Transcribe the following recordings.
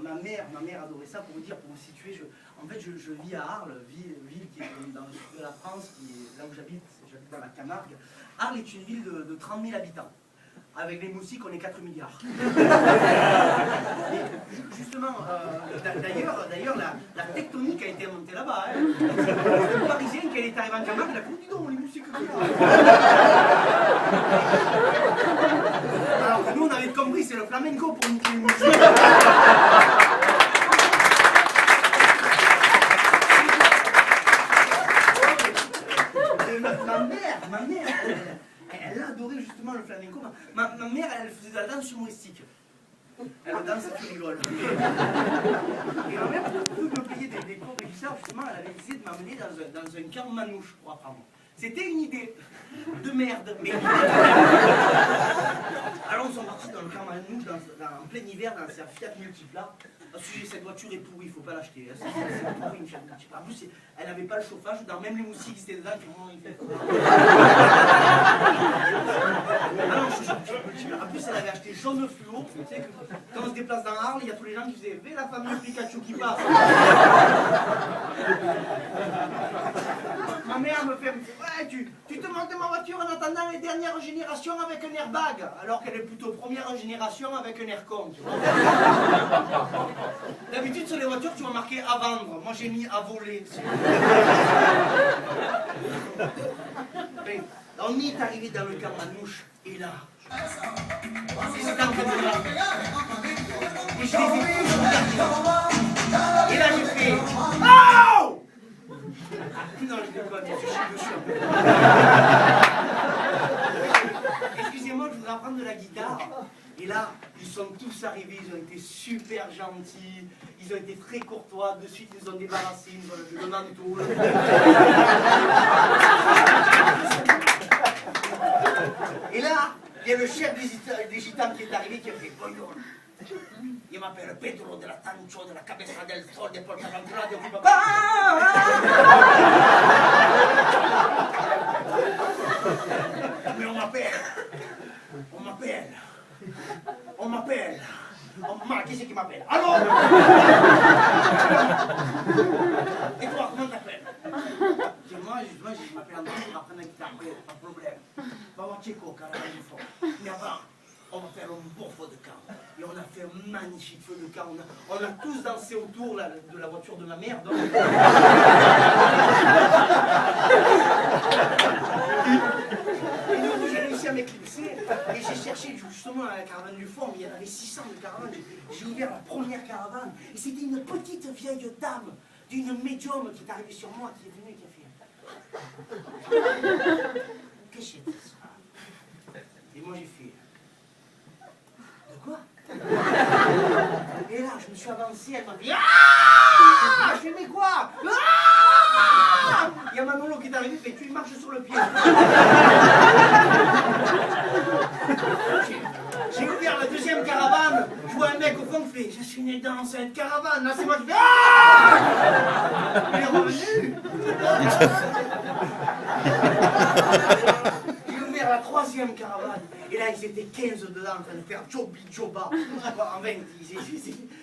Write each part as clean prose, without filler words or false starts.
ma mère adorait ça. Pour vous dire, pour vous situer, en fait, je vis à Arles, ville qui est dans le sud de la France, qui est là où j'habite dans la Camargue. Arles est une ville de 30 000 habitants. Avec les moustiques, on est 4 milliards. Et justement, d'ailleurs, la tectonique a été montée là-bas. Hein. C'est le Parisien qui est arrivé en Camargue, il a dit, dis donc, les moustiques qu'il y a. Alors que nous, on avait compris, c'est le flamenco pour niquer les moustiques. Ma mère, elle a adoré justement le flamenco. Ma mère, elle faisait de la danse humoristique. Elle danse et tu rigoles. Et ma mère, pour me payer des cours de guitare, justement, elle avait décidé de m'amener dans un camp manouche pour apprendre. C'était une idée de merde, mais... Alors, on sont partis dans le camp manouche, en plein hiver, dans sa Fiat Multipla. Cette voiture est pourrie, il ne faut pas l'acheter. C'est pourri, une Fiat Multipla. En plus, elle n'avait pas le chauffage, même les moustiques qui étaient dedans, ils fait. Alors, en plus, elle avait acheté jaune fluo. Tu sais que quand on se déplace dans Arles, il y a tous les gens qui faisaient « Vé la famille Pikachu qui passe !» Ma mère me fait « Ouais, tu te montes de ma voiture en attendant les dernières générations avec un airbag, alors qu'elle est plutôt première génération avec un aircon. » D'habitude, sur les voitures, tu vas marquer « à vendre ». Moi, j'ai mis « à voler ». On est arrivé dans le camp manouche, et là, c'était en train de là. Et je les ai tous regardés. Et là, j'ai fait « Oh !» Non, je déconne, je suis un peu. Excusez-moi, je voudrais apprendre de la guitare. Et là, ils sont tous arrivés, ils ont été super gentils, ils ont été très courtois, de suite ils ont débarrassé, ils ont levé le manteau. Et là, il y a le chef des gitans qui est arrivé qui a fait « Bonjour, je m'appelle Pedro de la Tancho, de la Cabeza del Sol, de Portaventura, de Pipapa. » Mais on m'appelle. Qui c'est qui m'appelle? Allô? Et toi, comment t'appelles? Moi, je m'appelle André, je vais apprendre la guitare, pas de problème. Va voir Tchéco, carrément du fond. Mais avant, on va faire un beau feu de camp. Et on a fait un magnifique feu de camp. On a tous dansé autour de la voiture de ma mère. Donc... J'ai réussi à m'éclipser et j'ai cherché justement la caravane du fond, mais il y en avait 600 de caravanes. J'ai ouvert la première caravane et c'était une petite vieille dame d'une médium qui est arrivée sur moi, qui est venue et qui a fait « Qu'est-ce que c'est ça ?» Et moi j'ai fait « De quoi ?» Et là je me suis avancé, elle m'a dit « Ah !» Je fais « Mais quoi ?» Ah ! Il y a Manolo qui est arrivé, fait « Tu marches sur le pied !» J'ai ouvert la deuxième caravane, je vois un mec au fond qui fait « Je suis né dans cette caravane !» Là c'est moi qui fais « Ah !» Il est revenu. J'ai ouvert la troisième caravane, et là ils étaient 15 dedans en train de faire Jobi Joba. Enfin,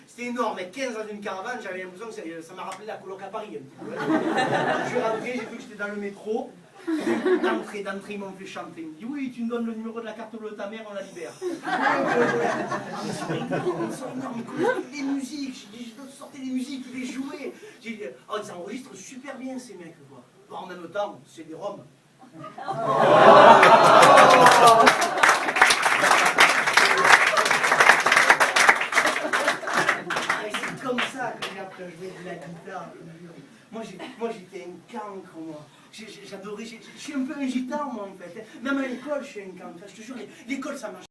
c'était énorme, mais 15 dans une caravane, j'avais l'impression que ça m'a rappelé la coloc à Paris. Je suis rentré, j'ai vu que j'étais dans le métro. D'entrée, ils m'ont fait chanter. Ils m'ont dit oui, tu me donnes le numéro de la carte bleue de ta mère, on la libère. Ils sont énormes, ils connaissent toutes les musiques. J'ai dit, sortez les musiques, ils les jouaient. Oh, ils enregistrent super bien ces mecs, quoi. Bon, en même temps, c'est des Roms. C'est comme ça que j'ai appris à jouer de la guitare. Moi j'étais un cancre, moi. J'adorais, je suis un peu un gitan, moi, en fait. Même à l'école, je suis un cancre. Je te jure, l'école, ça marche.